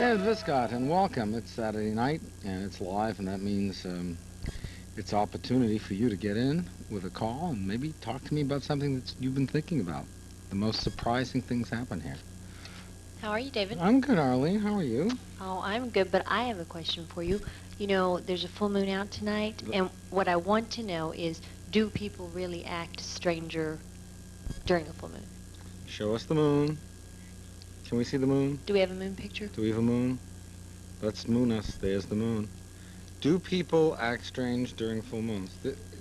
David Viscott, and welcome. It's Saturday night, and it's live, and that means it's opportunity for you to get in with a call and maybe talk to me about something that you've been thinking about. The most surprising things happen here. How are you, David? I'm good, Arlene. How are you? Oh, I'm good, but I have a question for you. You know, there's a full moon out tonight, and what I want to know is, do people really act stranger during a full moon? Show us the moon. Can we see the moon? Do we have a moon picture? Do we have a moon? Let's moon us. There's the moon. Do people act strange during full moons?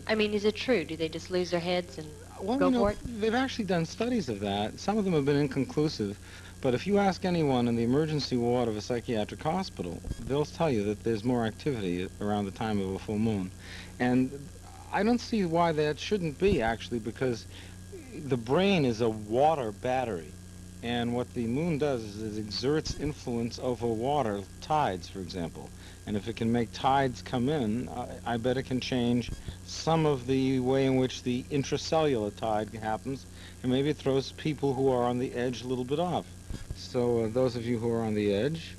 I mean, is it true? Do they just lose their heads and Well, go for it? they've actually done studies of that. Some of them have been inconclusive, but if you ask anyone in the emergency ward of a psychiatric hospital, they'll tell you that there's more activity around the time of a full moon. And I don't see why that shouldn't be, actually, because the brain is a water battery. And what the moon does is it exerts influence over water, tides, for example. And if it can make tides come in, I bet it can change some of the way in which the intracellular tide happens, and maybe it throws people who are on the edge a little bit off. So those of you who are on the edge,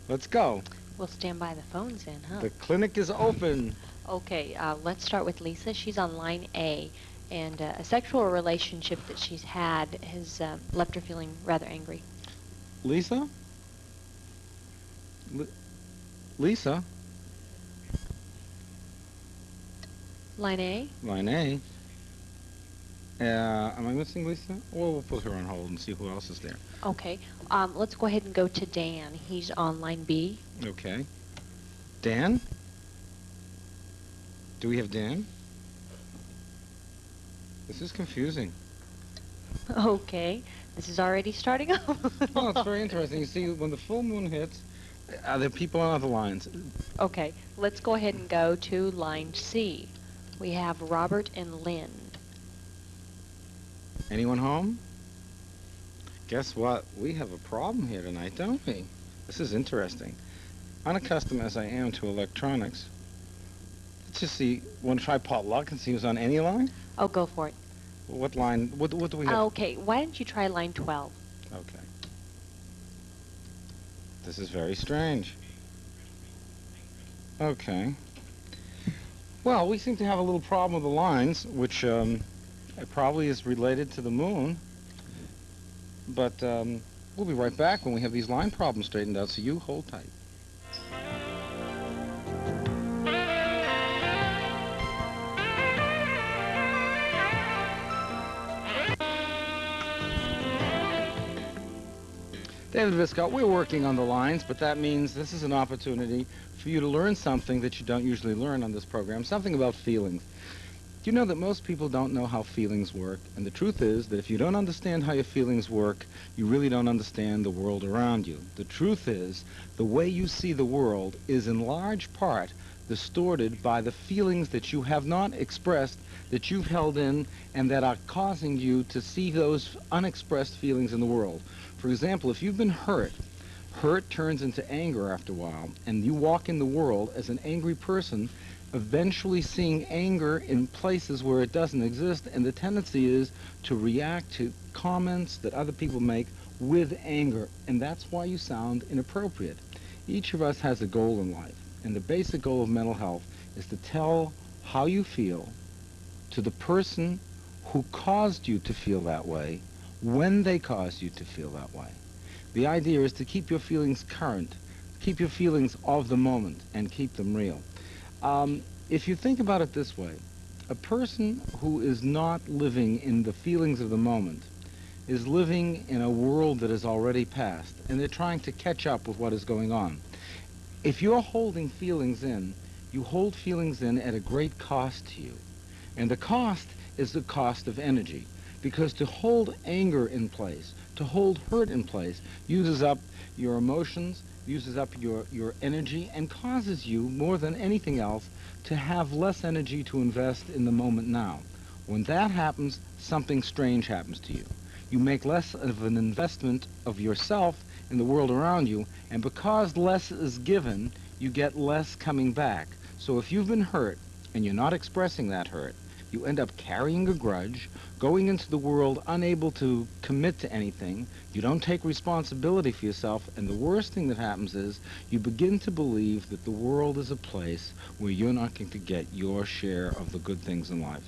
let's go. We'll stand by the phones then, huh? The clinic is open. Okay, let's start with Lisa. She's on line A, and a sexual relationship that she's had has left her feeling rather angry. Lisa? Lisa? Line A? Line A. Am I missing Lisa? Well, we'll put her on hold and see who else is there. Okay, let's go ahead and go to Dan. He's on line B. Okay. Dan? Do we have Dan? This is confusing. Okay, this is already starting off. Well, it's very interesting. You see, when the full moon hits, there are people on other lines. Okay, let's go ahead and go to line C. We have Robert and Lynn. Anyone home? Guess what? We have a problem here tonight, don't we? This is interesting. Unaccustomed as I am to electronics, let's just see. Want to try potluck and see who's on any line? Oh, go for it. What line? What do we have? Okay, why don't you try line 12? Okay. This is very strange. Okay. Well, we seem to have a little problem with the lines, which probably is related to the moon. But we'll be right back when we have these line problems straightened out, so you hold tight. David Viscott, we're working on the lines, but that means this is an opportunity for you to learn something that you don't usually learn on this program, something about feelings. Do you know that most people don't know how feelings work? And the truth is that if you don't understand how your feelings work, you really don't understand the world around you. The truth is, the way you see the world is in large part distorted by the feelings that you have not expressed, that you've held in, and that are causing you to see those unexpressed feelings in the world. For example, if you've been hurt, hurt turns into anger after a while, and you walk in the world as an angry person, eventually seeing anger in places where it doesn't exist, and the tendency is to react to comments that other people make with anger, and that's why you sound inappropriate. Each of us has a goal in life, and the basic goal of mental health is to tell how you feel to the person who caused you to feel that way, when they caused you to feel that way. The idea is to keep your feelings current, keep your feelings of the moment, and keep them real. If you think about it this way, a person who is not living in the feelings of the moment is living in a world that is already past, and they're trying to catch up with what is going on. If you're holding feelings in, you hold feelings in at a great cost to you. And the cost is the cost of energy. Because to hold anger in place, to hold hurt in place, uses up your emotions, uses up your energy, and causes you, more than anything else, to have less energy to invest in the moment now. When that happens, something strange happens to you. You make less of an investment of yourself in the world around you, and because less is given, you get less coming back. So if you've been hurt, and you're not expressing that hurt, You end up carrying a grudge, going into the world unable to commit to anything. You don't take responsibility for yourself, and the worst thing that happens is you begin to believe that the world is a place where you're not going to get your share of the good things in life.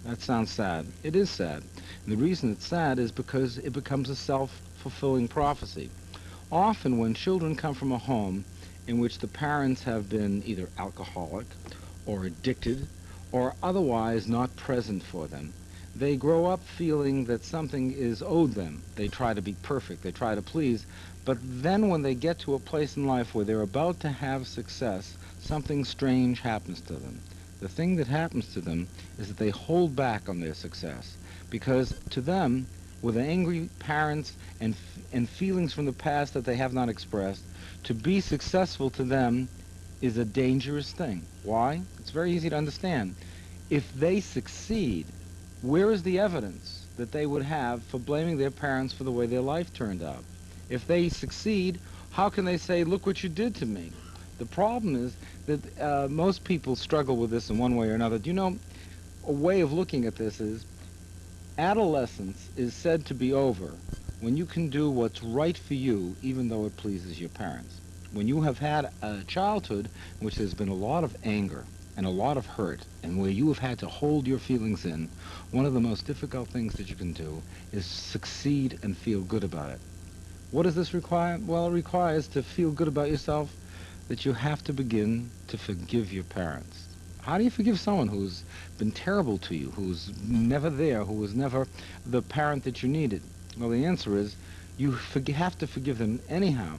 That sounds sad. It is sad. And the reason it's sad is because it becomes a self-fulfilling prophecy. Often when children come from a home in which the parents have been either alcoholic or addicted or otherwise not present for them, they grow up feeling that something is owed them. They try to be perfect. They try to please. But then when they get to a place in life where they're about to have success, something strange happens to them. The thing that happens to them is that they hold back on their success because to them, with angry parents and feelings from the past that they have not expressed, to be successful to them is a dangerous thing. Why? It's very easy to understand. If they succeed, where is the evidence that they would have for blaming their parents for the way their life turned out? If they succeed, how can they say, look what you did to me? The problem is that most people struggle with this in one way or another. Do you know, a way of looking at this is, adolescence is said to be over when you can do what's right for you, even though it pleases your parents. When you have had a childhood in which there's been a lot of anger and a lot of hurt, and where you have had to hold your feelings in, one of the most difficult things that you can do is succeed and feel good about it. What does this require? Well, it requires to feel good about yourself that you have to begin to forgive your parents. How do you forgive someone who's been terrible to you, who's never there, who was never the parent that you needed? Well, the answer is you have to forgive them anyhow.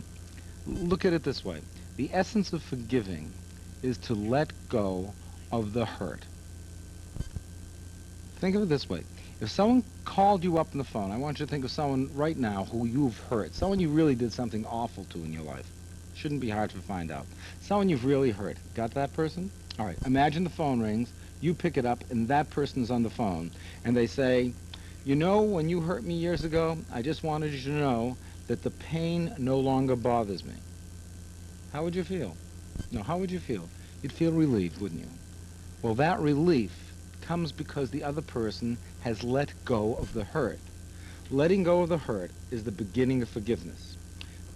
Look at it this way. The essence of forgiving is to let go of the hurt. Think of it this way. If someone called you up on the phone, I want you to think of someone right now who you've hurt, someone you really did something awful to in your life. Shouldn't be hard to find out. Someone you've really hurt. Got that person? All right, imagine the phone rings, you pick it up, and that person is on the phone, and they say, you know, when you hurt me years ago, I just wanted you to know that the pain no longer bothers me. How would you feel? No, how would you feel? You'd feel relieved, wouldn't you? Well, that relief comes because the other person has let go of the hurt. Letting go of the hurt is the beginning of forgiveness.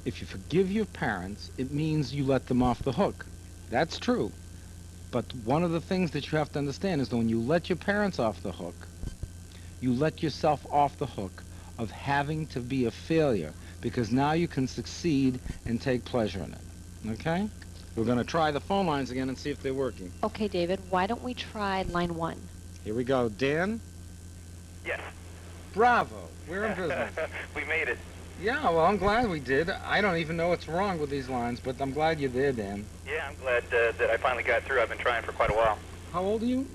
If you forgive your parents, it means you let them off the hook. That's true. But one of the things that you have to understand is that when you let your parents off the hook, you let yourself off the hook of having to be a failure, because now you can succeed and take pleasure in it. Okay? We're going to try the phone lines again and see if they're working. Okay, David, why don't we try line 1? Here we go. Dan? Yes. Bravo. We're in business. We made it. Yeah, well, I'm glad we did. I don't even know what's wrong with these lines, but I'm glad you're there, Dan. Yeah, I'm glad that I finally got through. I've been trying for quite a while. How old are you?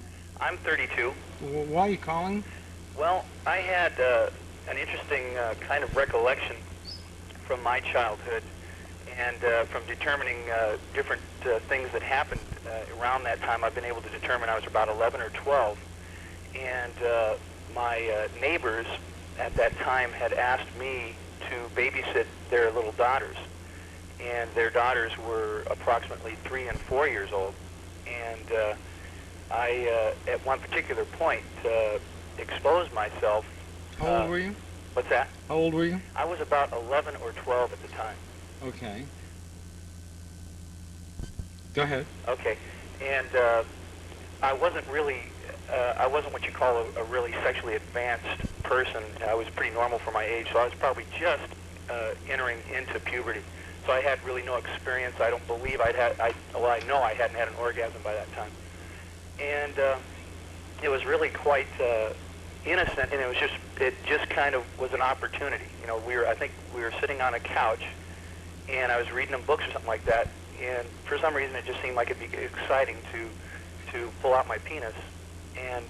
I'm 32. Why are you calling? Well, I had an interesting kind of recollection from my childhood and from determining different things that happened around that time. I've been able to determine I was about 11 or 12. And my neighbors at that time had asked me to babysit their little daughters. And their daughters were approximately 3 and 4 years old. And I, at one particular point, exposed myself. How old were you? What's that? How old were you? I was about 11 or 12 at the time. Okay. Go ahead. Okay. And I wasn't really, I wasn't what you call a really sexually advanced person. I was pretty normal for my age, so I was probably just entering into puberty. So I had really no experience. I don't believe I know I hadn't had an orgasm by that time. And it was really quite innocent, and it just kind of was an opportunity. You know, I think we were sitting on a couch, and I was reading them books or something like that, and for some reason it just seemed like it'd be exciting to pull out my penis. And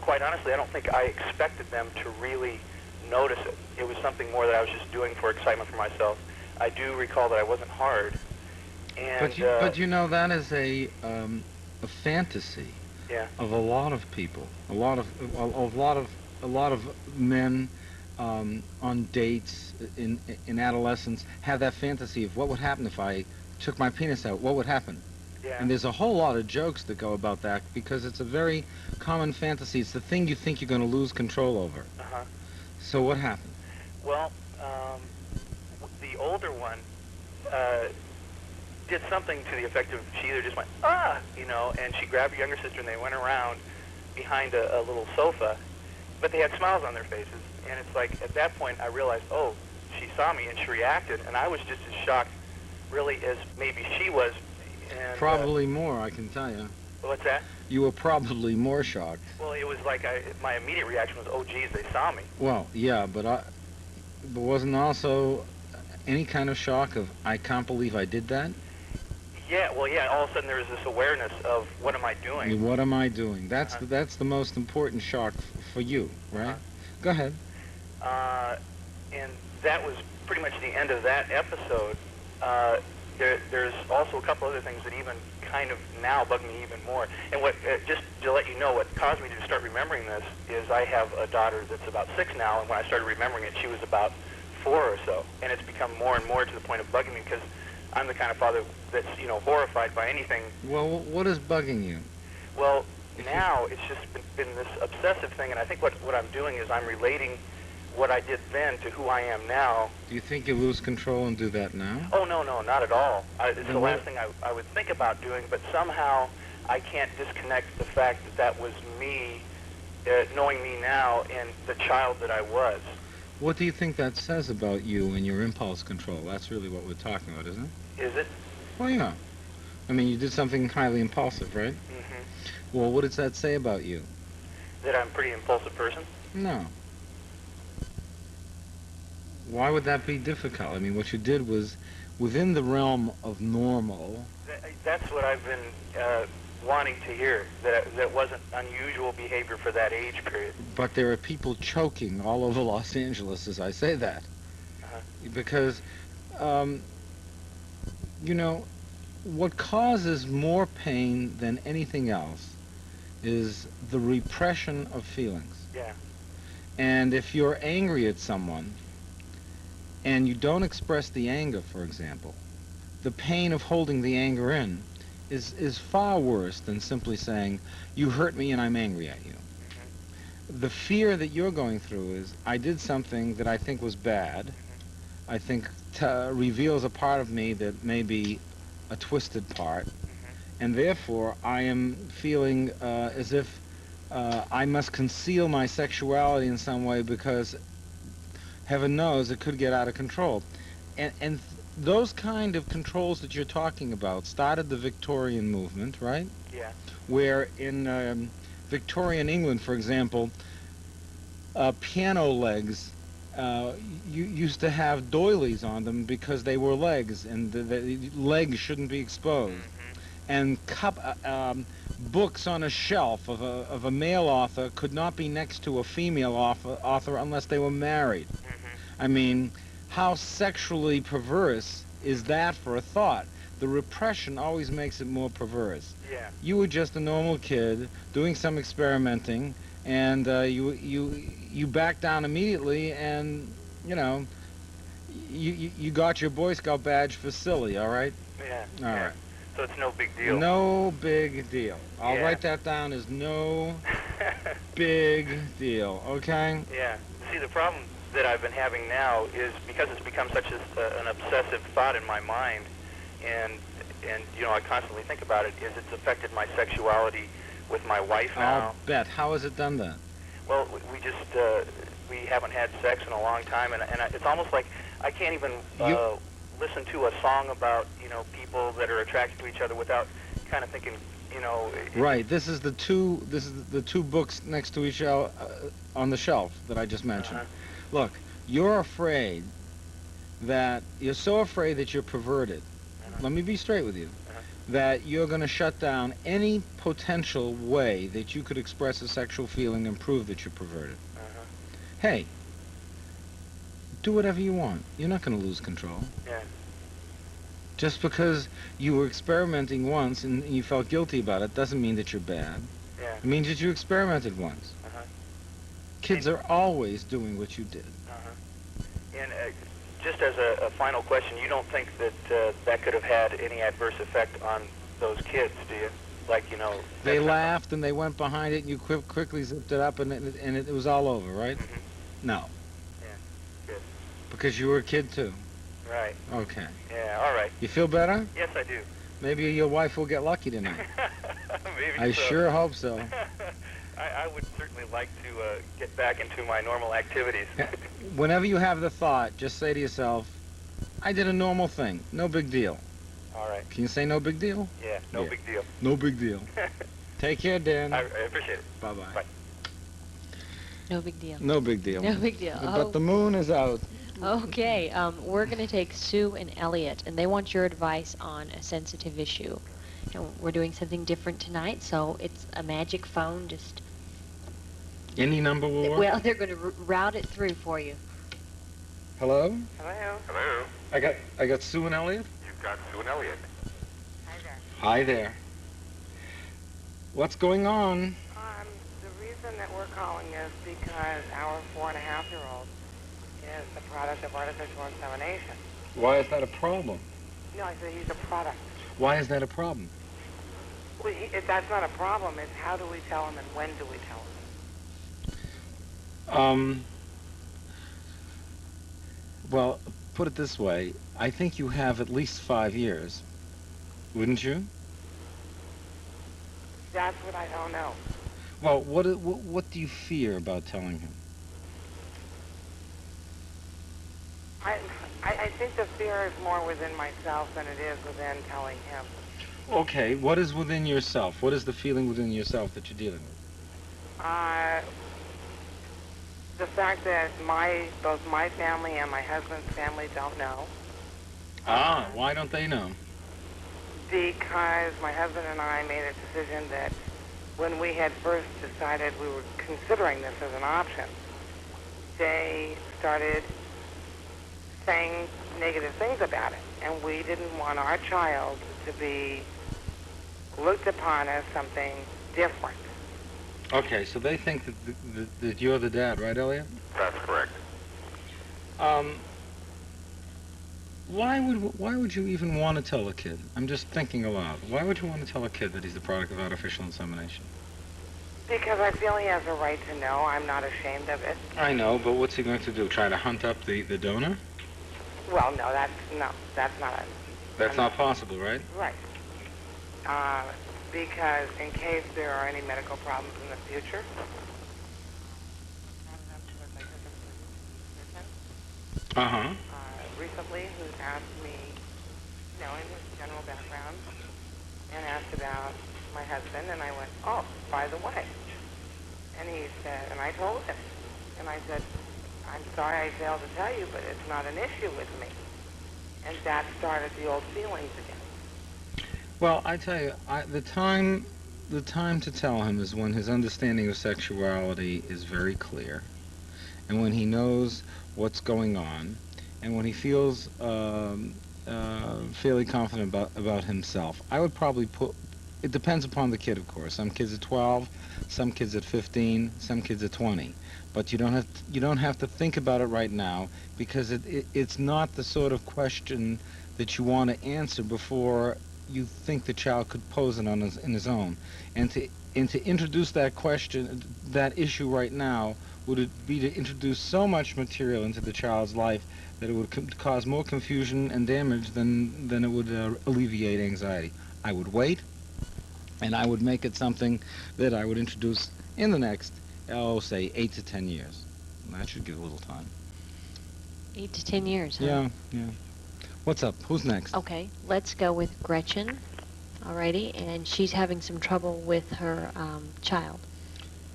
quite honestly, I don't think I expected them to really notice it. It was something more that I was just doing for excitement for myself. I do recall that I wasn't hard. And, but you know, that is a fantasy. Yeah. Of a lot of people, a lot of men on dates in adolescence have that fantasy of what would happen if I took my penis out. What would happen? Yeah. And there's a whole lot of jokes that go about that because it's a very common fantasy. It's the thing you think you're going to lose control over. Uh-huh. So what happened? Well, the older one uh, did something to the effect of she either just went, ah, and she grabbed her younger sister and they went around behind a little sofa, but they had smiles on their faces. And it's like, at that point, I realized, oh, she saw me and she reacted, and I was just as shocked, really, as maybe she was. And, Probably more, I can tell you. what's that? You were probably more shocked. Well, it was like my immediate reaction was, oh, geez, they saw me. Well, yeah, but wasn't also any kind of shock of, I can't believe I did that? Yeah, well, yeah, all of a sudden there was this awareness of, what am I doing? What am I doing? That's Uh-huh. that's the most important shock for you, right? Uh-huh. Go ahead. And that was pretty much the end of that episode. There's also a couple other things that even kind of now bug me even more. And what, just to let you know, what caused me to start remembering this is I have a daughter that's about 6 now, and when I started remembering it, she was about 4 or so. And it's become more and more to the point of bugging me because I'm the kind of father that's, horrified by anything. Well, what is bugging you? Well, now it's just been this obsessive thing, and I think what I'm doing is I'm relating what I did then to who I am now. Do you think you lose control and do that now? Oh, no, not at all. It's Then the what- last thing I would think about doing, but somehow I can't disconnect the fact that was me, knowing me now, and the child that I was. What do you think that says about you and your impulse control? That's really what we're talking about, isn't it? Is it? Well, yeah. I mean, you did something highly impulsive, right? Mm-hmm. Well, what does that say about you? That I'm a pretty impulsive person? No. Why would that be difficult? I mean, what you did was within the realm of normal. That's what I've been wanting to hear, that wasn't unusual behavior for that age period. But there are people choking all over Los Angeles as I say that. Uh-huh. Because, what causes more pain than anything else is the repression of feelings. Yeah. And if you're angry at someone and you don't express the anger, for example, the pain of holding the anger in is far worse than simply saying, you hurt me and I'm angry at you. Mm-hmm. The fear that you're going through is, I did something that I think was bad, I think reveals a part of me that may be a twisted part, and therefore I am feeling as if I must conceal my sexuality in some way because heaven knows it could get out of control. And those kind of controls that you're talking about started the Victorian movement, right? Yeah. Where in Victorian England, for example, piano legs you used to have doilies on them because they were legs, and the legs shouldn't be exposed. Mm-hmm. And books on a shelf of a male author could not be next to a female author unless they were married. Mm-hmm. I mean, how sexually perverse is that for a thought? The repression always makes it more perverse. Yeah. You were just a normal kid doing some experimenting, and you backed down immediately, and you got your Boy Scout badge for silly. All right. Yeah. All yeah. right. So it's no big deal. No big deal. I'll Yeah. write that down as no big deal. Okay. Yeah. See, the problem that I've been having now is because it's become such an obsessive thought in my mind, and I constantly think about it, is it's affected my sexuality with my wife now. I'll bet. How has it done that? Well, we just we haven't had sex in a long time, and it's almost like I can't even listen to a song about people that are attracted to each other without kind of thinking Right. This is the two books next to each other on the shelf that I just mentioned. Uh-huh. Look, you're so afraid that you're perverted. Uh-huh. Let me be straight with you. Uh-huh. That you're going to shut down any potential way that you could express a sexual feeling and prove that you're perverted. Uh-huh. Hey, do whatever you want. You're not going to lose control. Yeah. Just because you were experimenting once and you felt guilty about it doesn't mean that you're bad. Yeah. It means that you experimented once. Uh-huh. Kids are always doing what you did. Uh-huh. And just as a final question, you don't think that that could have had any adverse effect on those kids, do you? Like, you know... They laughed and they went behind it and you quickly zipped it up and it was all over, right? Mm-hmm. No. Yeah, good. Because you were a kid too. Right. Okay. Yeah, all right. You feel better? Yes, I do. Maybe your wife will get lucky tonight. Maybe I so. sure hope so. I would certainly like to get back into my normal activities. Whenever you have the thought, just say to yourself, I did a normal thing. No big deal. All right. Can you say no big deal? Yeah, no big deal. No big deal. Take care, Dan. I appreciate it. Bye-bye. Bye. No big deal. No big deal. No big deal. But the moon is out. Okay, we're going to take Sue and Elliot, and they want your advice on a sensitive issue. And we're doing something different tonight, so it's a magic phone. Just Any number will work? well, they're going to route it through for you. Hello? Hello. Hello. I got Sue and Elliot? You've got Sue and Elliot. Hi there. Hi there. What's going on? The reason that we're calling is because our 4.5-year-old is the product of artificial insemination. Why is that a problem? No, I said he's a product. Why is that a problem? Well, that's not a problem. It's how do we tell him and when do we tell him? Well, put it this way. I think you have at least 5 years. Wouldn't you? That's what I don't know. Well, what do you fear about telling him? I think the fear is more within myself than it is within telling him. Okay, what is within yourself? What is the feeling within yourself that you're dealing with? The fact that both my family and my husband's family don't know. Why don't they know? Because my husband and I made a decision that when we had first decided we were considering this as an option, they started saying negative things about it. And we didn't want our child to be looked upon as something different. Okay, so they think that you're the dad, right, Elliot? That's correct. Why would you even want to tell a kid? I'm just thinking aloud. Why would you want to tell a kid that he's the product of artificial insemination? Because I feel he has a right to know. I'm not ashamed of it. I know, but what's he going to do? Try to hunt up the donor? Well, no, that's not That's not possible, right? right. Because in case there are any medical problems in the future. Uh-huh. Recently, who asked me, in his general background, and asked about my husband, and I went, oh, by the way. And he said, and I told him, and I said, I'm sorry I failed to tell you, but it's not an issue with me. And that started the old feelings again. Well, I tell you, the time to tell him is when his understanding of sexuality is very clear, and when he knows what's going on, and when he feels fairly confident about himself. I would probably it depends upon the kid, of course. Some kids at 12, some kids at 15, some kids at 20. But you don't have to think about it right now, because it's not the sort of question that you want to answer before you think the child could pose it in his own. And to introduce that question, that issue right now, would it be to introduce so much material into the child's life that it would cause more confusion and damage than it would alleviate anxiety. I would wait, and I would make it something that I would introduce in the next, say, 8 to 10 years. And that should give a little time. 8 to 10 years, huh? Yeah. What's up? Who's next? Okay, let's go with Gretchen. Alrighty, and she's having some trouble with her child.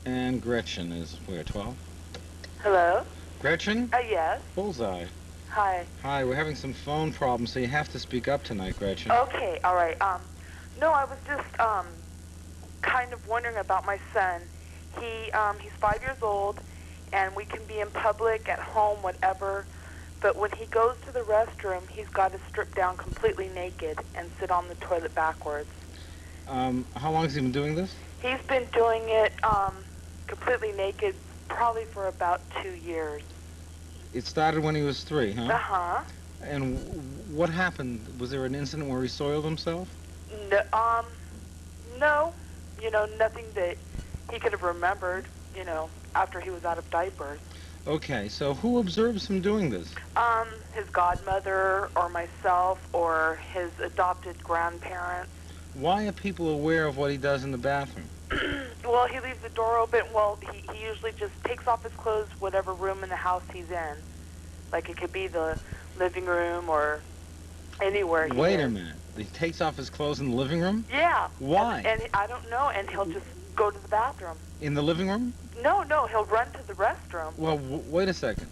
And Gretchen is where, 12? Hello? Gretchen? Yes. Bullseye. Hi. Hi, we're having some phone problems, so you have to speak up tonight, Gretchen. Okay, all right. No, I was just kind of wondering about my son. He's 5 years old, and we can be in public, at home, whatever. But when he goes to the restroom, he's got to strip down completely naked and sit on the toilet backwards. How long has he been doing this? He's been doing it completely naked probably for about 2 years. It started when he was 3, huh? Uh-huh. And what happened? Was there an incident where he soiled himself? No, no, nothing that he could have remembered, after he was out of diapers. Okay, so who observes him doing this? His godmother or myself or his adopted grandparents. Why are people aware of what he does in the bathroom? Well, he leaves the door open. Well, he usually just takes off his clothes, whatever room in the house he's in. Like, it could be the living room or anywhere. Wait a minute. He takes off his clothes in the living room? Yeah. Why? And I don't know, and he'll just go to the bathroom. In the living room? No, he'll run to the restroom. Well, wait a second.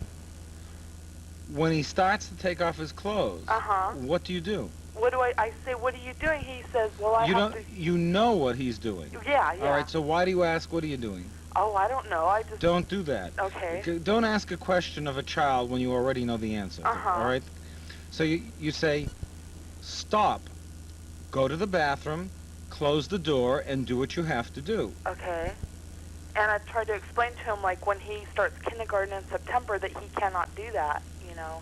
When he starts to take off his clothes, what do you do? What do I say, what are you doing? He says, well, I have to... You know what he's doing. Yeah. All right, so why do you ask, what are you doing? Oh, I don't know. I just... Don't do that. Okay. Don't ask a question of a child when you already know the answer. All right? So you say, stop, go to the bathroom, close the door, and do what you have to do. Okay. And I've tried to explain to him, like, when he starts kindergarten in September, that he cannot do that,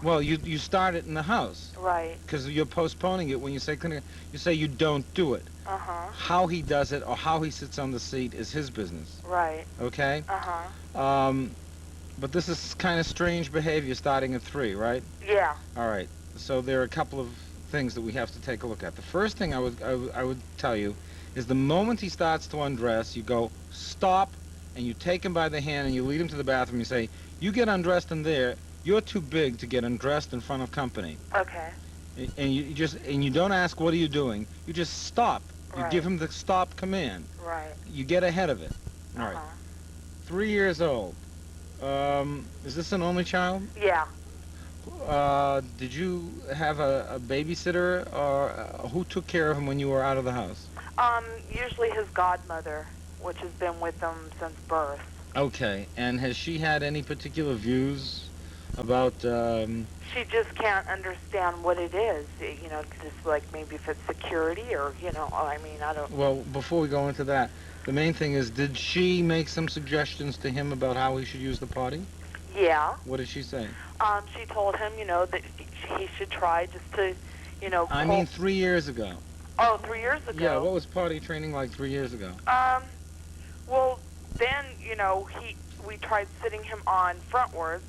Well, you start it in the house. Right. Because you're postponing it when you say kindergarten. You say you don't do it. How he does it or how he sits on the seat is his business. Right. Okay? But this is kind of strange behavior starting at 3, right? Yeah. All right. So there are a couple of things that we have to take a look at. The first thing I would tell you is the moment he starts to undress, you go, stop, and you take him by the hand and you lead him to the bathroom. You say, you get undressed in there. You're too big to get undressed in front of company. Okay. And you don't ask, what are you doing? You just stop. You give him the stop command. Right. You get ahead of it. All right. 3 years old. Is this an only child? Yeah. Did you have a babysitter, or who took care of him when you were out of the house? Usually his godmother, which has been with him since birth. Okay, and has she had any particular views about, She just can't understand what it is, just like maybe if it's security or, I don't... Well, before we go into that, the main thing is, did she make some suggestions to him about how he should use the potty? Yeah. What did she say? She told him, that he should try just to, I mean 3 years ago. Oh, 3 years ago? Yeah, what was potty training like 3 years ago? Well, then, we tried sitting him on frontwards,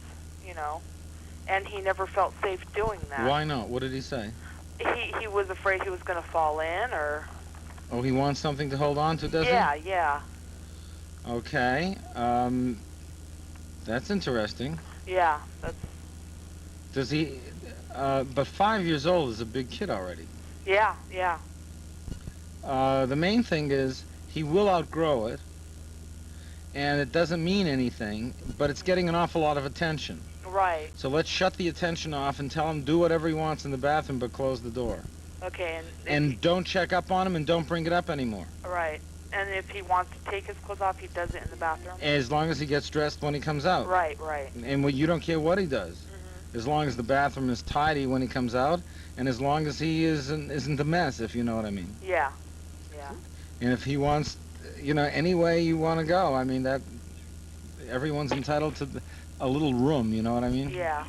and he never felt safe doing that. Why not? What did he say? He was afraid he was going to fall in, or... Oh, he wants something to hold on to, does he? Yeah. Okay, that's interesting. Yeah, that's... Does he, but 5 years old is a big kid already. Yeah. The main thing is, he will outgrow it, and it doesn't mean anything, but it's getting an awful lot of attention. Right. So let's shut the attention off and tell him do whatever he wants in the bathroom, but close the door. Okay, and don't check up on him and don't bring it up anymore. Right. And if he wants to take his clothes off, he does it in the bathroom? As long as he gets dressed when he comes out. Right. And you don't care what he does. As long as the bathroom is tidy when he comes out, and as long as he isn't a mess, if you know what I mean. Yeah. And if he wants, any way you want to go, I mean, that everyone's entitled to a little room, you know what I mean? Yeah.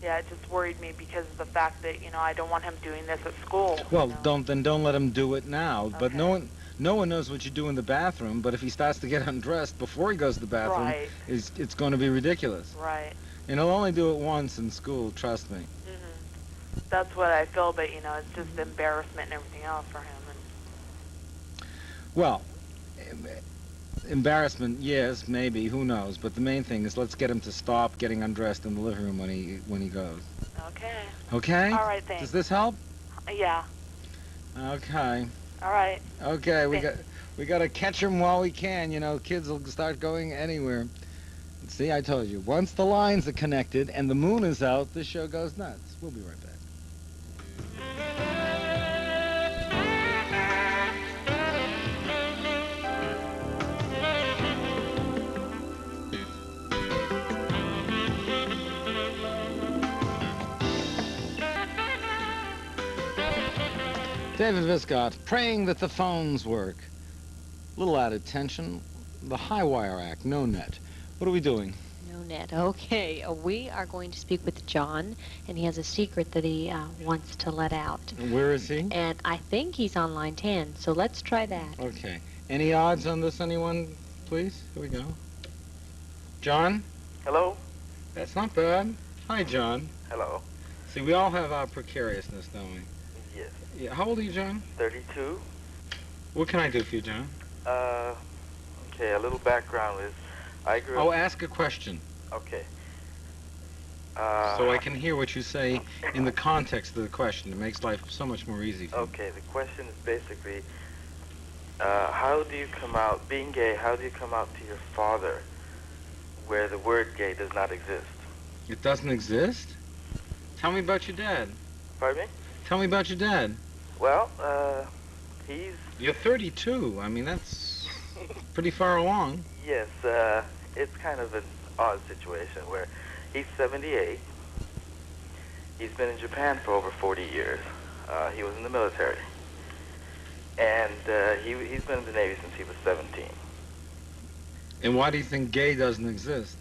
Yeah, it just worried me because of the fact that, I don't want him doing this at school. Well, don't let him do it now. Okay. But no one knows what you do in the bathroom, but if he starts to get undressed before he goes to the bathroom, it's going to be ridiculous. Right. And he'll only do it once in school, trust me. That's what I feel, but, it's just embarrassment and everything else for him. Well, embarrassment, yes, maybe, who knows, but the main thing is let's get him to stop getting undressed in the living room when he goes. Okay? All right, thanks. Does this help? Yeah. Okay. All right. Okay, we got to catch him while we can, kids will start going anywhere. See, I told you, once the lines are connected and the moon is out, this show goes nuts. We'll be right back. David Viscott, praying that the phones work. Little added tension. The High Wire Act, no net. What are we doing? No Ned. Okay, we are going to speak with John, and he has a secret that he wants to let out. Where is he? And I think he's on line 10, so let's try that. Okay. Any odds on this, anyone, please? Here we go. John? Hello? That's not bad. Hi, John. Hello. See, we all have our precariousness, don't we? Yes. Yeah. How old are you, John? 32. What can I do for you, John? Okay, a little background is I grew up... Oh, ask a question. Okay. So I can hear what you say in the context of the question. It makes life so much more easy for me. Okay, the question is basically, how do you come out, being gay, how do you come out to your father where the word gay does not exist? It doesn't exist? Tell me about your dad. Pardon me? Tell me about your dad. Well, he's... You're 32. I mean, that's pretty far along. Yes, it's kind of an odd situation where he's 78. He's been in Japan for over 40 years. He was in the military. And he's been in the Navy since he was 17. And why do you think gay doesn't exist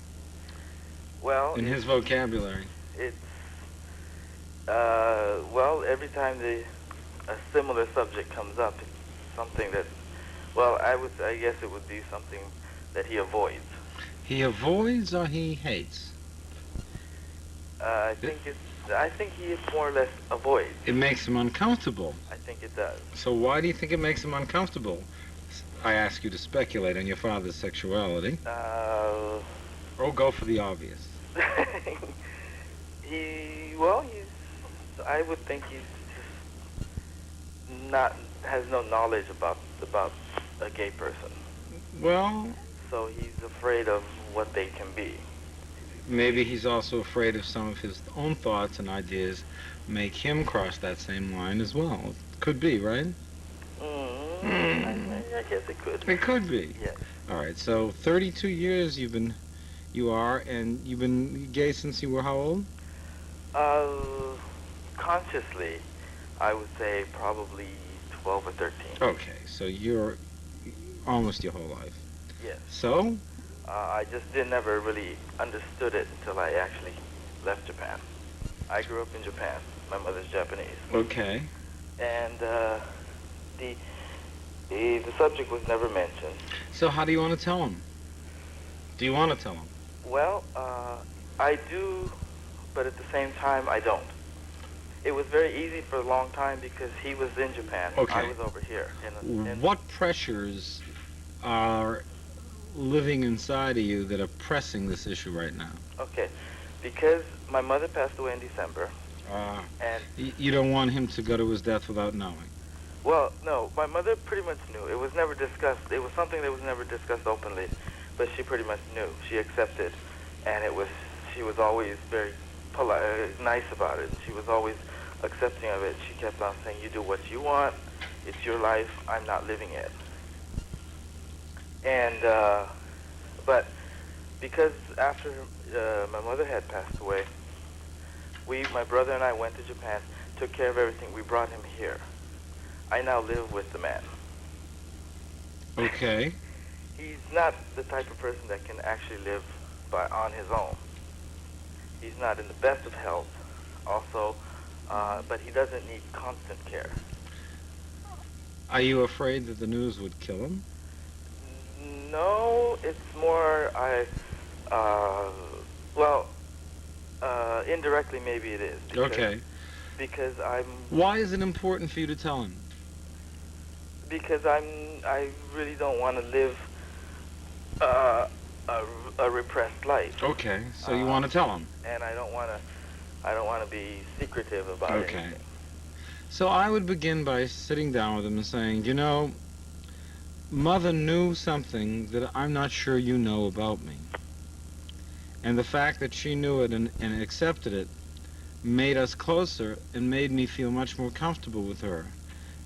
Well, in his vocabulary? It's, well, every time a similar subject comes up, it's something that, well, I guess it would be something that he avoids. He avoids or he hates? I think he more or less avoids. It makes him uncomfortable. I think it does. So why do you think it makes him uncomfortable? I ask you to speculate on your father's sexuality. Or go for the obvious. I would think he's just has no knowledge about a gay person. Well, So he's afraid of what they can be. maybe he's also afraid of some of his own thoughts and ideas make him cross that same line as well. Could be, right? I guess it could. It could be. Yes. All right, so 32 years you've been gay since you were how old? Consciously, I would say probably 12 or 13. Okay, so you're almost your whole life. Yes. So? I just never really understood it until I actually left Japan. I grew up in Japan. My mother's Japanese. Okay. And the subject was never mentioned. So how do you want to tell him? Do you want to tell him? Well, I do, but at the same time, I don't. It was very easy for a long time because he was in Japan. Okay. I was over here. What pressures are living inside of you that are pressing this issue right now? Okay, because my mother passed away in December, and you don't want him to go to his death without knowing. well, no, my mother pretty much knew. It was never discussed. It was something that was never discussed openly, but she pretty much knew. She accepted, and she was always very polite, nice about it. She was always accepting of it. She kept on saying, "You do what you want. It's your life. I'm not living it." And but because after my mother had passed away, my brother and I went to Japan, took care of everything. We brought him here. I now live with the man. Okay. He's not the type of person that can actually live on his own. He's not in the best of health, also, but he doesn't need constant care. Are you afraid that the news would kill him? No, it's more, indirectly maybe it is. Okay. Because Why is it important for you to tell him? Because I really don't want to live a repressed life. Okay, so you want to tell him. And I don't want to be secretive about Okay. anything. So I would begin by sitting down with him and saying, you know, Mother knew something that I'm not sure you know about me. And the fact that she knew it and accepted it made us closer and made me feel much more comfortable with her.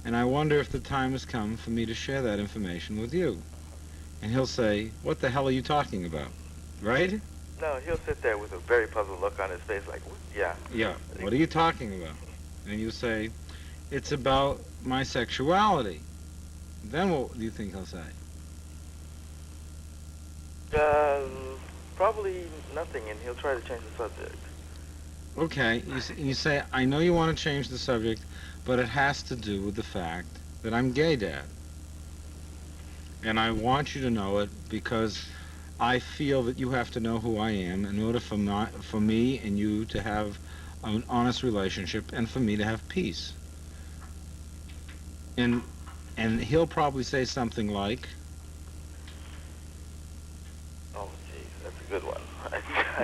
And I wonder if the time has come for me to share that information with you. And he'll say, what the hell are you talking about? Right? No, he'll sit there with a very puzzled look on his face like, what? Yeah. Yeah, what are you talking about? And you say, it's about my sexuality. Then what do you think he'll say? Probably nothing, and he'll try to change the subject. Okay, you say, I know you want to change the subject, but it has to do with the fact that I'm gay, Dad. And I want you to know it because I feel that you have to know who I am in order for me and you to have an honest relationship and for me to have peace. And he'll probably say something like, Oh, geez, that's a good one.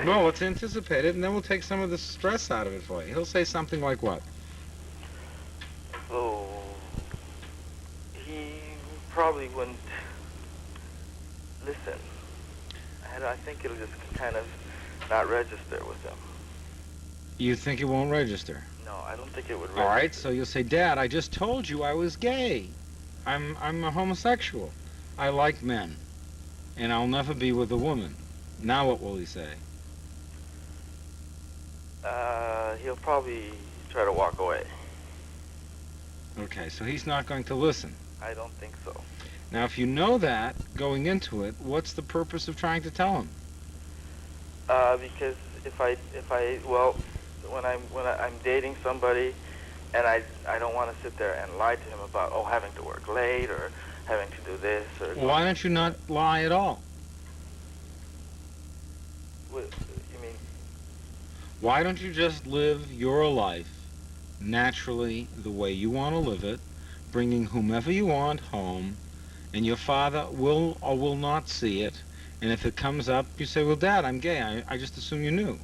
well, let's anticipate it, and then we'll take some of the stress out of it for you. He'll say something like what? So, he probably wouldn't listen. And I think it'll just kind of not register with him. You think it won't register? No, I don't think it would register. All right, so you'll say, Dad, I just told you I was gay. I'm a homosexual. I like men. And I'll never be with a woman. Now what will he say? He'll probably try to walk away. Okay, so he's not going to listen. I don't think so. Now, if you know that, going into it, what's the purpose of trying to tell him? Because when I'm dating somebody, and I don't want to sit there and lie to him about having to work late or having to do this or. Why don't you not lie at all? You mean? Why don't you just live your life naturally the way you want to live it, bringing whomever you want home, and your father will or will not see it, and if it comes up, you say, well, Dad, I'm gay. I just assume you knew.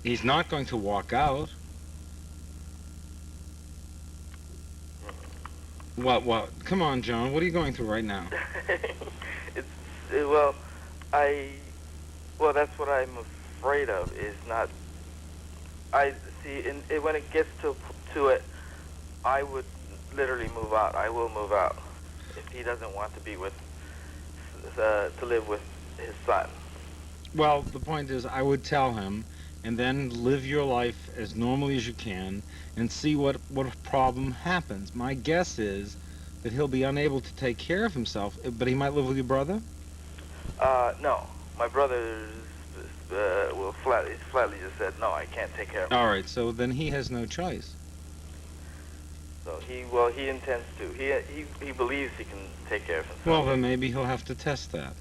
He's not going to walk out. What? Come on, John. What are you going through right now? That's what I'm afraid of, is not. I see, when it gets to it, I would literally move out. I will move out if he doesn't want to be to live with his son. Well, the point is, I would tell him, and then live your life as normally as you can, and see what problem happens. My guess is that he'll be unable to take care of himself, but he might live with your brother? No. My brother flatly just said, no, I can't take care of him. All right, so then he has no choice. So he intends to. He believes he can take care of himself. Well, then maybe he'll have to test that.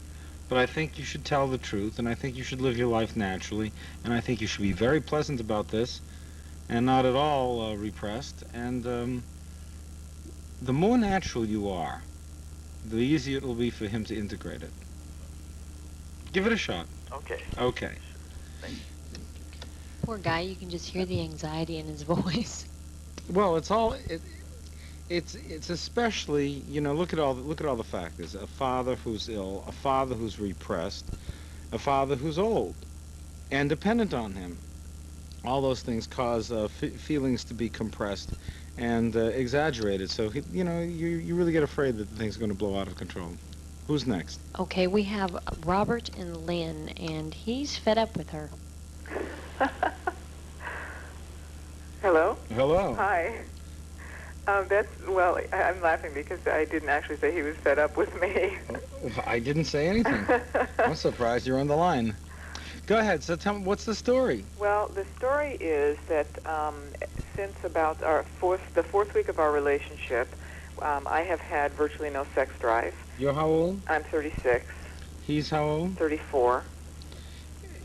But I think you should tell the truth, and I think you should live your life naturally, and I think you should be very pleasant about this, and not at all repressed. And the more natural you are, the easier it will be for him to integrate it. Give it a shot. Okay. Okay. Thank you. Poor guy, you can just hear the anxiety in his voice. Well, it's especially, look at all the factors. A father who's ill, a father who's repressed, a father who's old and dependent on him. All those things cause feelings to be compressed and exaggerated. So you really get afraid that the thing's going to blow out of control. Who's next? Okay, we have Robert and Lynn, and he's fed up with her. Hello? Hello. Hi. I'm laughing because I didn't actually say he was fed up with me. I didn't say anything. I'm surprised you're on the line. Go ahead. So tell me, what's the story? Well, the story is that since about the fourth week of our relationship, I have had virtually no sex drive. You're how old? I'm 36. He's how old? 34.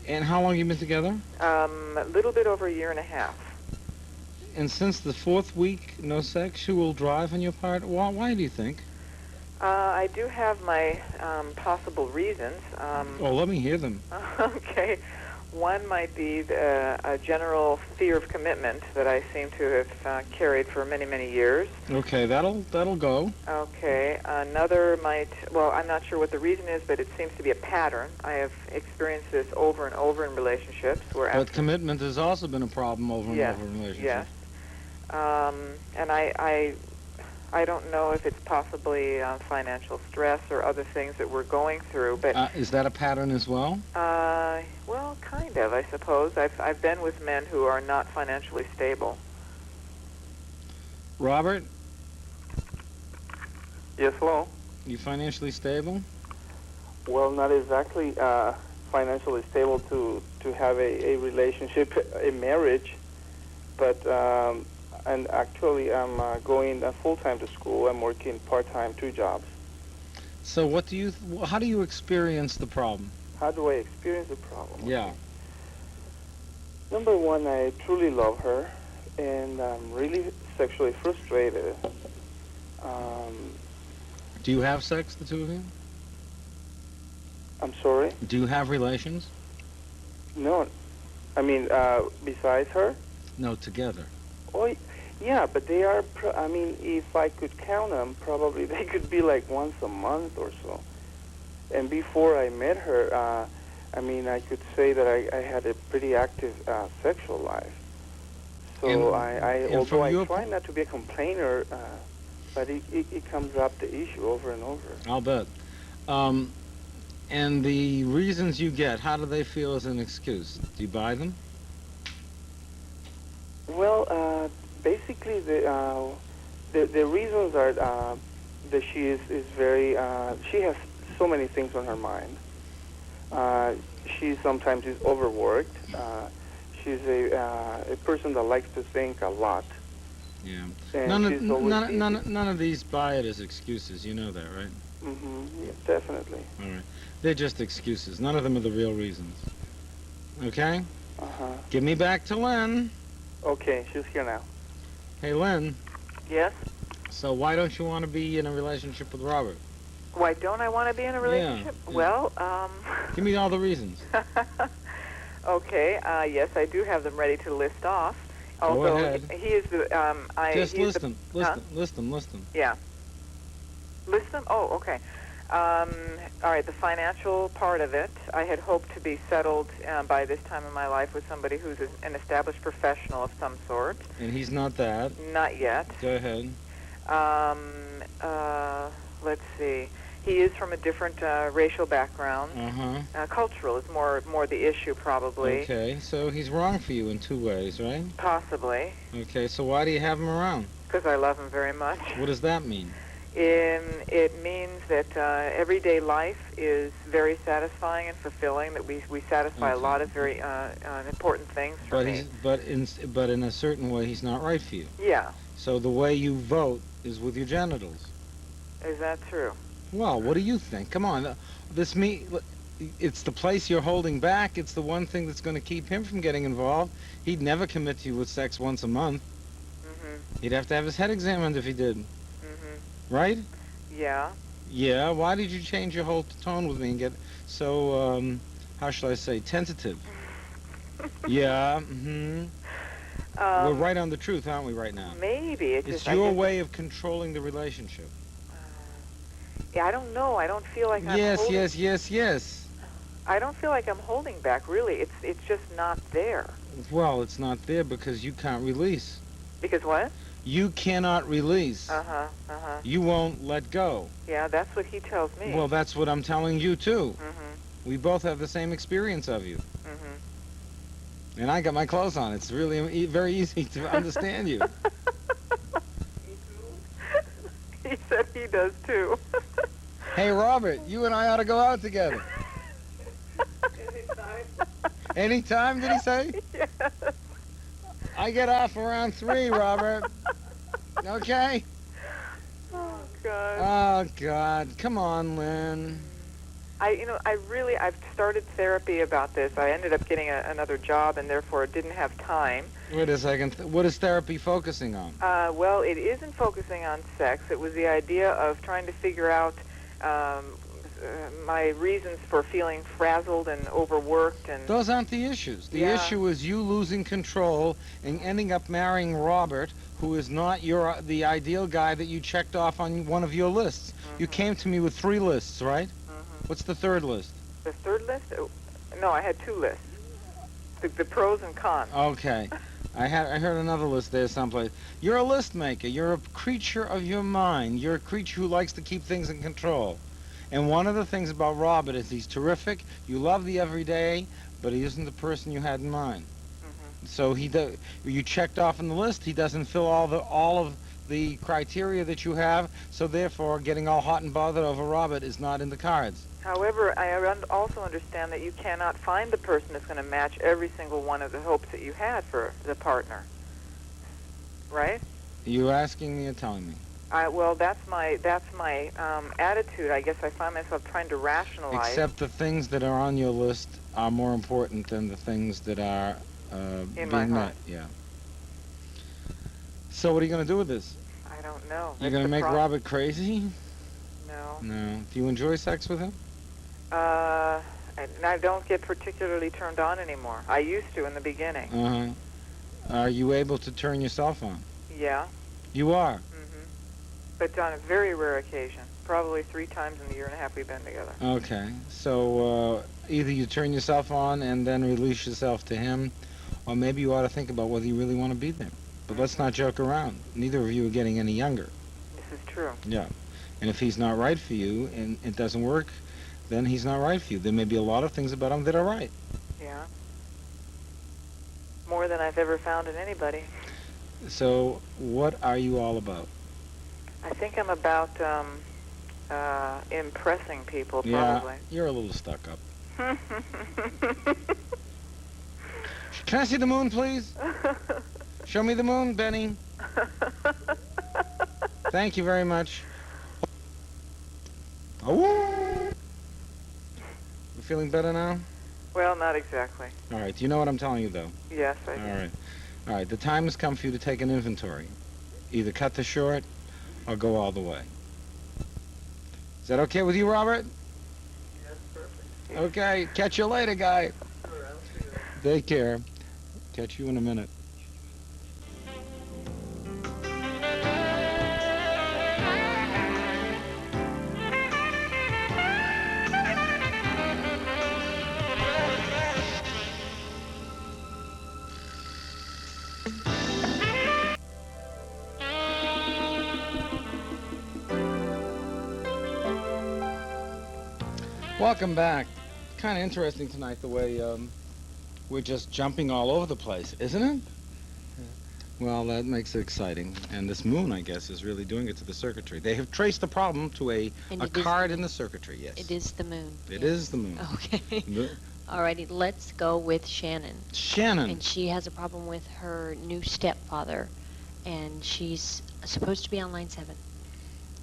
And how long you been together? A little bit over a year and a half. And since the fourth week, no sexual drive on your part? Why do you think? I do have my possible reasons. Well, let me hear them. Okay. One might be a general fear of commitment that I seem to have carried for many, many years. Okay, that'll go. Okay. Another might, I'm not sure what the reason is, but it seems to be a pattern. I have experienced this over and over in relationships. But commitment has also been a problem over and over in relationships. Yes. And I don't know if it's possibly financial stress or other things that we're going through, but is that a pattern as well? Well, kind of, I suppose. I've been with men who are not financially stable. Robert? Yes, hello. You financially stable? Well, not exactly financially stable to have a relationship, a marriage, but and actually I'm going full-time to school. I'm working part-time, 2 jobs. So how do you experience the problem? How do I experience the problem? Yeah. Number one, I truly love her, and I'm really sexually frustrated. Um, Do you have sex, the two of you? I'm sorry? Do you have relations? No. I mean, besides her? No, together. Oh, yeah, but they are, I mean, if I could count them, probably they could be like once a month or so. And before I met her, I mean, I could say that I had a pretty active sexual life. So although I try not to be a complainer, but it comes up the issue over and over. I'll bet. And the reasons you get, how do they feel as an excuse? Do you buy them? Well, basically the reasons are that she is very she has so many things on her mind. She sometimes is overworked. She's a person that likes to think a lot. Yeah. And None of these buy it as excuses. You know that, right? Mm-hmm. Yeah, definitely. All right. They're just excuses. None of them are the real reasons. Okay? Uh-huh. Give me back to Lynn. Okay, she's here now. Hey, Lynn. Yes? So why don't you want to be in a relationship with Robert? Why don't I want to be in a relationship? Yeah. Well, Give me all the reasons. Okay, yes, I do have them ready to list off. Go Although ahead. he is the, Just he's list the, them. huh? List them. Yeah. List them? Oh, okay. All right, the financial part of it, I had hoped to be settled by this time in my life with somebody who's an established professional of some sort. And he's not that. Not yet. Go ahead. Let's see. He is from a different racial background. Uh-huh. Cultural is more the issue, probably. Okay, so he's wrong for you in 2 ways, right? Possibly. Okay, so why do you have him around? Because I love him very much. What does that mean? It means that everyday life is very satisfying and fulfilling, that we satisfy a lot of very important things for me. But in a certain way, he's not right for you. Yeah. So the way you vote is with your genitals. Is that true? Well, what do you think? Come on. It's the place you're holding back. It's the one thing that's going to keep him from getting involved. He'd never commit to you with sex once a month. Mm-hmm. He'd have to have his head examined if he did. Mm-hmm. Right? Yeah. Yeah. Why did you change your whole tone with me and get so, how shall I say, tentative? Yeah. Mm-hmm. We're right on the truth, aren't we, right now? Maybe. It's your way of controlling the relationship. Yeah, I don't know. I don't feel like I'm holding... Yes. I don't feel like I'm holding back, really. It's just not there. Well, it's not there because you can't release. Because what? You cannot release. Uh-huh. You won't let go. Yeah, that's what he tells me. Well, that's what I'm telling you, too. Mm-hmm. We both have the same experience of you. Mm-hmm. And I got my clothes on. It's really very easy to understand you. He said he does, too. Hey, Robert, you and I ought to go out together. Anytime, did he say? Yes. I get off around 3, Robert. Okay? Oh, God. Oh, God. Come on, Lynn. I've started therapy about this. I ended up getting another job and therefore didn't have time. Wait a second. What is therapy focusing on? Well, it isn't focusing on sex. It was the idea of trying to figure out my reasons for feeling frazzled and overworked. And those aren't the issues. The issue is you losing control and ending up marrying Robert, who is not the ideal guy that you checked off on one of your lists. Mm-hmm. You came to me with 3 lists, right? Mm-hmm. What's the 3rd list? The 3rd list? Oh, no, I had 2 lists. The pros and cons. Okay. I heard another list there someplace. You're a list maker. You're a creature of your mind. You're a creature who likes to keep things in control. And one of the things about Robert is he's terrific. You love the everyday, but he isn't the person you had in mind. Mm-hmm. So you checked off on the list. He doesn't fill all of the criteria that you have. So therefore, getting all hot and bothered over Robert is not in the cards. However, I also understand that you cannot find the person that's going to match every single one of the hopes that you had for the partner. Right? You asking me or telling me? Well, that's my attitude. I guess I find myself trying to rationalize. Except the things that are on your list are more important than the things that are In being my met. heart. Yeah. So what are you going to do with this? I don't know. You're going to make Robert crazy? No. No. Do you enjoy sex with him? I don't get particularly turned on anymore. I used to in the beginning. Uh-huh. Are you able to turn yourself on? Yeah. You are? Mm-hmm. But on a very rare occasion. Probably 3 times in the year and a half we've been together. Okay. So either you turn yourself on and then release yourself to him, or maybe you ought to think about whether you really want to be there. But let's not joke around. Neither of you are getting any younger. This is true. Yeah. And if he's not right for you and it doesn't work, then he's not right for you. There may be a lot of things about him that are right. Yeah. More than I've ever found in anybody. So what are you all about? I think I'm about impressing people, probably. Yeah, you're a little stuck up. Can I see the moon, please? Show me the moon, Benny. Thank you very much. Oh, you feeling better now? Well, not exactly. All right. Do you know what I'm telling you, though? Yes, I do. All right. All right. The time has come for you to take an inventory. Either cut this short or go all the way. Is that okay with you, Robert? Yes, perfect. Okay. Catch you later, guy. Sure, I'll see you. Take care. Catch you in a minute. Welcome back. Kind of interesting tonight the way we're just jumping all over the place, isn't it? Well, that makes it exciting. And this moon, I guess, is really doing it to the circuitry. They have traced the problem to a card in the circuitry, yes. It is the moon. It yes. is the moon. Okay. Alrighty, let's go with Shannon. Shannon. And she has a problem with her new stepfather, and she's supposed to be on line 7.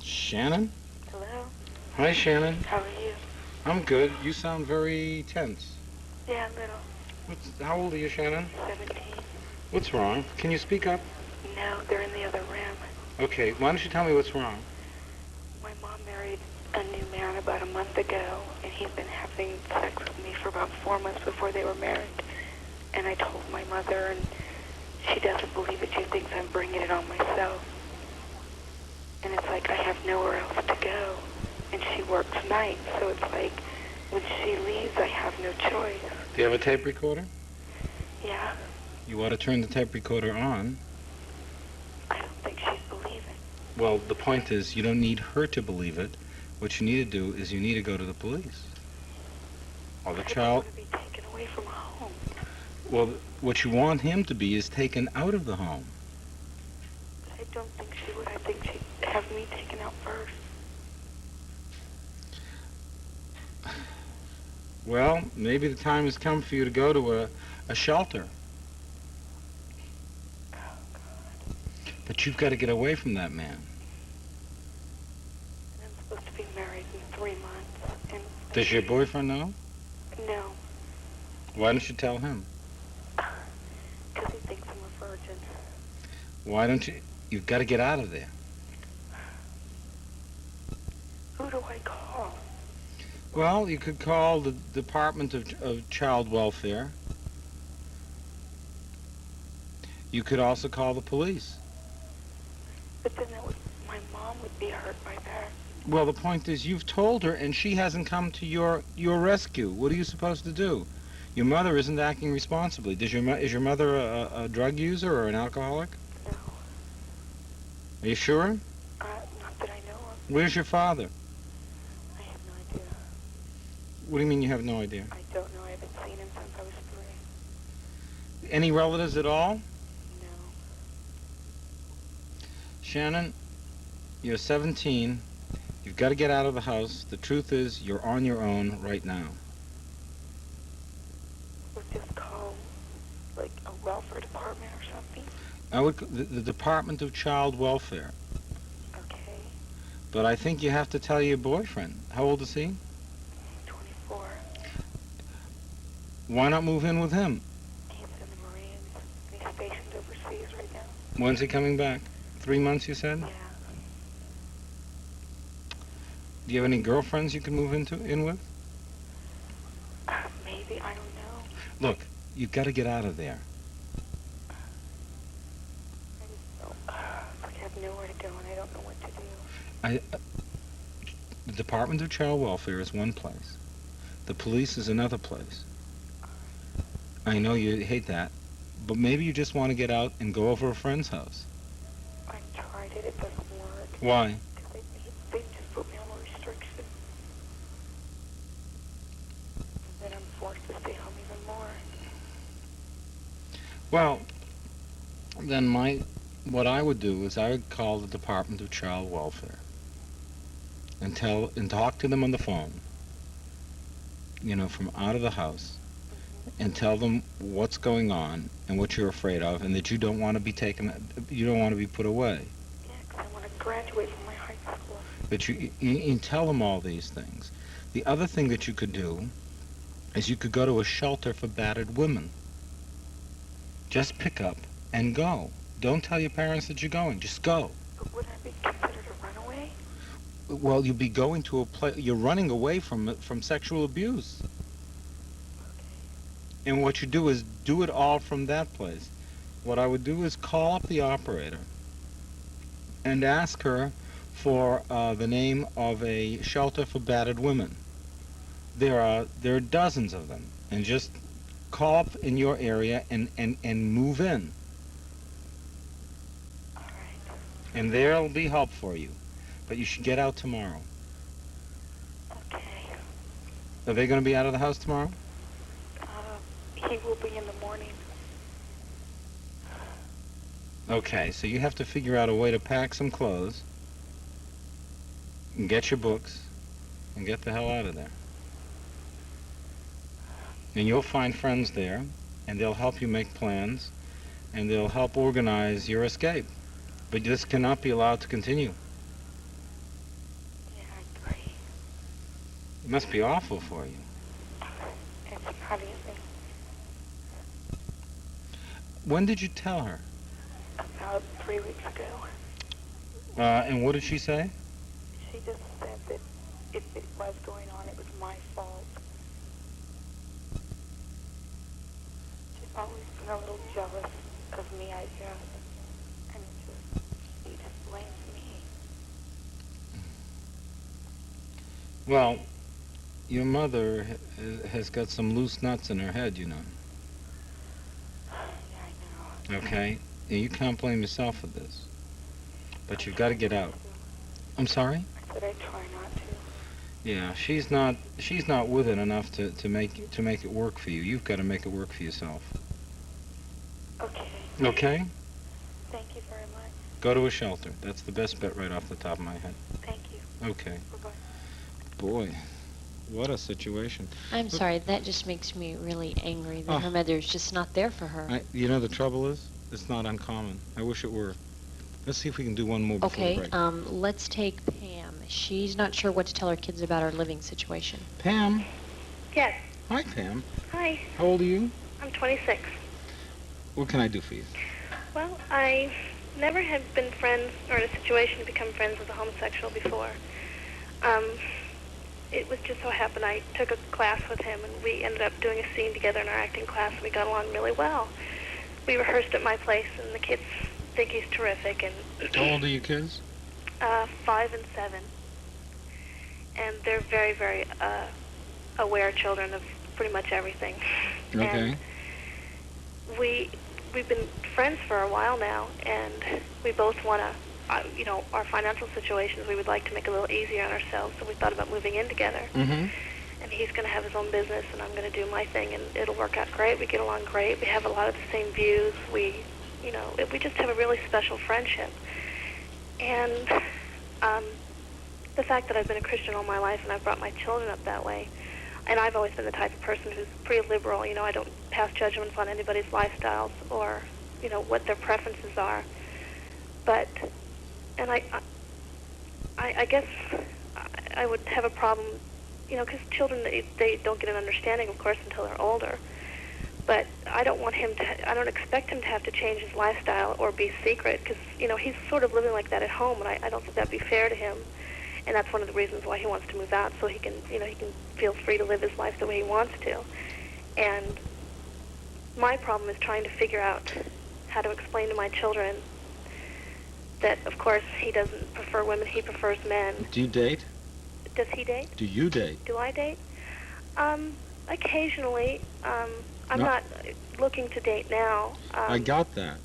Shannon? Hello. Hi, Shannon. How are you? I'm good. You sound very tense. Yeah, a little. How old are you, Shannon? 17. What's wrong? Can you speak up? No, they're in the other room. Okay, why don't you tell me what's wrong? My mom married a new man about a month ago, and he's been having sex with me for about 4 months before they were married. And I told my mother, and she doesn't believe it. She thinks I'm bringing it on myself. And it's like I have nowhere else to go. And she works nights, so it's like when she leaves, I have no choice. Do you have a tape recorder? Yeah, You ought to turn the tape recorder on. I don't think she's believing. Well, the point is, you don't need her to believe it. What you need to do is you need to go to the police. Or the I child... don't want to be taken away from home. Well, what you want him to be is taken out of the home. I don't think she would. I think she'd have me taken out first. Well, maybe the time has come for you to go to a shelter. But you've got to get away from that man. And I'm supposed to be married in 3 months. And Does your boyfriend know? no, Why don't you tell him? because he thinks I'm a virgin. Why don't you... You've got to get out of there. Who do I call? Well, you could call the Department of Child Welfare. You could also call the police. But then my mom would be hurt by that. Well, the point is, you've told her, and she hasn't come to your rescue. What are you supposed to do? Your mother isn't acting responsibly. Is your mother a drug user or an alcoholic? No, Are you sure? not that I know of. Where's your father? I have no idea. What do you mean you have no idea? I don't know. I haven't seen him since I was 3. Any relatives at all? No. Shannon, you're 17, You've got to get out of the house. The truth is, you're on your own right now. Or just call, like, a welfare department or something. The Department of Child Welfare. Okay. But I think you have to tell your boyfriend. How old is he? 24. Why not move in with him? He's in the Marines. He's stationed overseas right now. When's he coming back? 3 months, you said? Yeah. Do you have any girlfriends you can move in with? Maybe, I don't know. Look, you've got to get out of there. I just don't, like, I have nowhere to go and I don't know what to do. The Department of Child Welfare is one place. The police is another place. I know you hate that, but maybe you just want to get out and go over a friend's house. I tried it, it doesn't work. Why? Because they just put me on a restriction. And then I'm forced to stay home even more. Well, then what I would do is I would call the Department of Child Welfare and talk to them on the phone, from out of the house, and tell them what's going on and what you're afraid of, and that you don't want to be put away. Yeah, because I want to graduate from my high school. But you tell them all these things. The other thing that you could do is you could go to a shelter for battered women. Just pick up and go. Don't tell your parents that you're going. Just go. But would I be considered a runaway? Well, you'd be going to a place. You're running away from sexual abuse. And what you do is do it all from that place. What I would do is call up the operator and ask her for the name of a shelter for battered women. There are dozens of them, and just call up in your area and move in. All right. And there'll be help for you. But you should get out tomorrow. Okay. Are they going to be out of the house tomorrow? He will be in the morning. Okay, so you have to figure out a way to pack some clothes and get your books and get the hell out of there. And you'll find friends there, and they'll help you make plans, and they'll help organize your escape. But this cannot be allowed to continue. Yeah, I agree. It must be awful for you. It's not easy. When did you tell her? About 3 weeks ago. And what did she say? She just said that if it was going on, it was my fault. She's always been a little jealous of me, I guess. And she just blames me. Well, your mother has got some loose nuts in her head, you know. Okay? And you can't blame yourself for this. But you've got to get out. I'm sorry? I said I try not to. Yeah, she's not with it enough to make it work for you. You've got to make it work for yourself. Okay. Okay? Thank you very much. Go to a shelter. That's the best bet right off the top of my head. Thank you. Okay. Bye-bye. Boy, what a situation. I'm sorry, that just makes me really angry that Oh. her mother's just not there for her. The trouble is, it's not uncommon. I wish it were. Let's see if we can do one more before the Okay, break. let's take Pam. She's not sure what to tell her kids about her living situation. Pam. Yes. Hi, Pam. Hi. How old are you? I'm 26. What can I do for you? Well, I never had been friends or in a situation to become friends with a homosexual before. It was just so happened I took a class with him, and we ended up doing a scene together in our acting class, and we got along really well. We rehearsed at my place, and the kids think he's terrific. And How old are your kids? 5 and 7. And they're very, very aware children of pretty much everything. Okay. And we've been friends for a while now, and we both want to, our financial situations we would like to make a little easier on ourselves, so we thought about moving in together. Mm-hmm. And he's going to have his own business, and I'm going to do my thing, and it'll work out great. We get along great. We have a lot of the same views. We just have a really special friendship. And the the fact that I've been a Christian all my life and I've brought my children up that way. And I've always been the type of person who's pretty liberal. You know, I don't pass judgments on anybody's lifestyles or, you know, what their preferences are. But, and I guess I would have a problem, you know, because children, they don't get an understanding, of course, until they're older. But I don't want him to, I don't expect him to have to change his lifestyle or be secret, because, you know, he's sort of living like that at home, and I don't think that'd be fair to him. And that's one of the reasons why he wants to move out, so he can, you know, he can feel free to live his life the way he wants to. And my problem is trying to figure out how to explain to my children that, of course, he doesn't prefer women, he prefers men. Do you date? Does he date? Do you date? Do I date? Occasionally. I'm No. not looking to date now. I got that.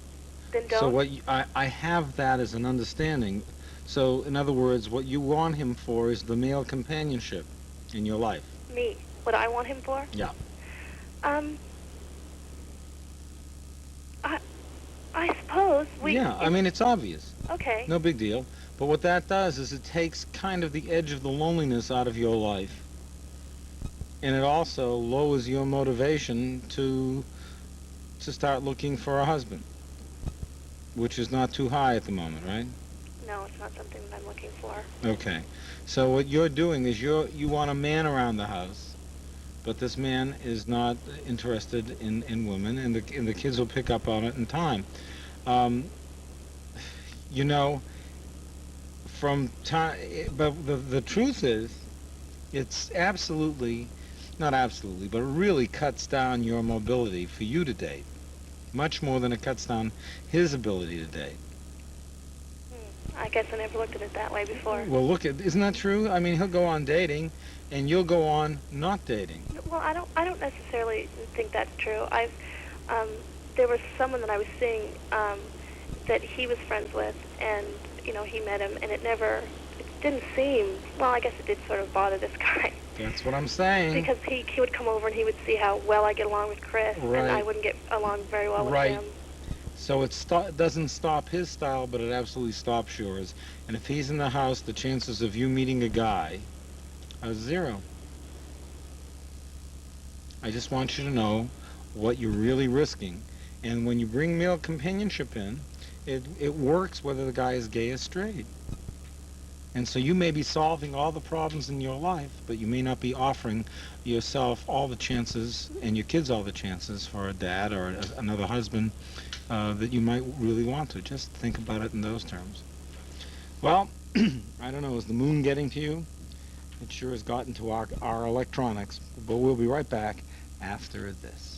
Then don't. So what I have that as an understanding. So, in other words, what you want him for is the male companionship in your life. Me. What I want him for? Yeah. I suppose we... Yeah, I mean, it's obvious. Okay. No big deal. But what that does is it takes kind of the edge of the loneliness out of your life. And it also lowers your motivation to start looking for a husband, which is not too high at the moment, right? No, it's not something that I'm looking for. Okay. So what you're doing is you want a man around the house, but this man is not interested in women, and the kids will pick up on it in time. You know, from time, but the truth is, it's absolutely, not absolutely, but it really cuts down your mobility for you to date, much more than it cuts down his ability to date. I guess I never looked at it that way before. Well, isn't that true? I mean, he'll go on dating, and you'll go on not dating. Well, I don't necessarily think that's true. There was someone that I was seeing that he was friends with, and you know, he met him, and it didn't seem, well, I guess it did sort of bother this guy. That's what I'm saying. Because he would come over and he would see how well I get along with Chris, Right. and I wouldn't get along very well with Right. him. So it doesn't stop his style, but it absolutely stops yours. And if he's in the house, the chances of you meeting a guy are zero. I just want you to know what you're really risking. And when you bring male companionship in, it works whether the guy is gay or straight. And so you may be solving all the problems in your life, but you may not be offering yourself all the chances and your kids all the chances for a dad or another husband that you might really want to. Just think about it in those terms. Well, I don't know, is the moon getting to you? It sure has gotten to our electronics, but we'll be right back after this.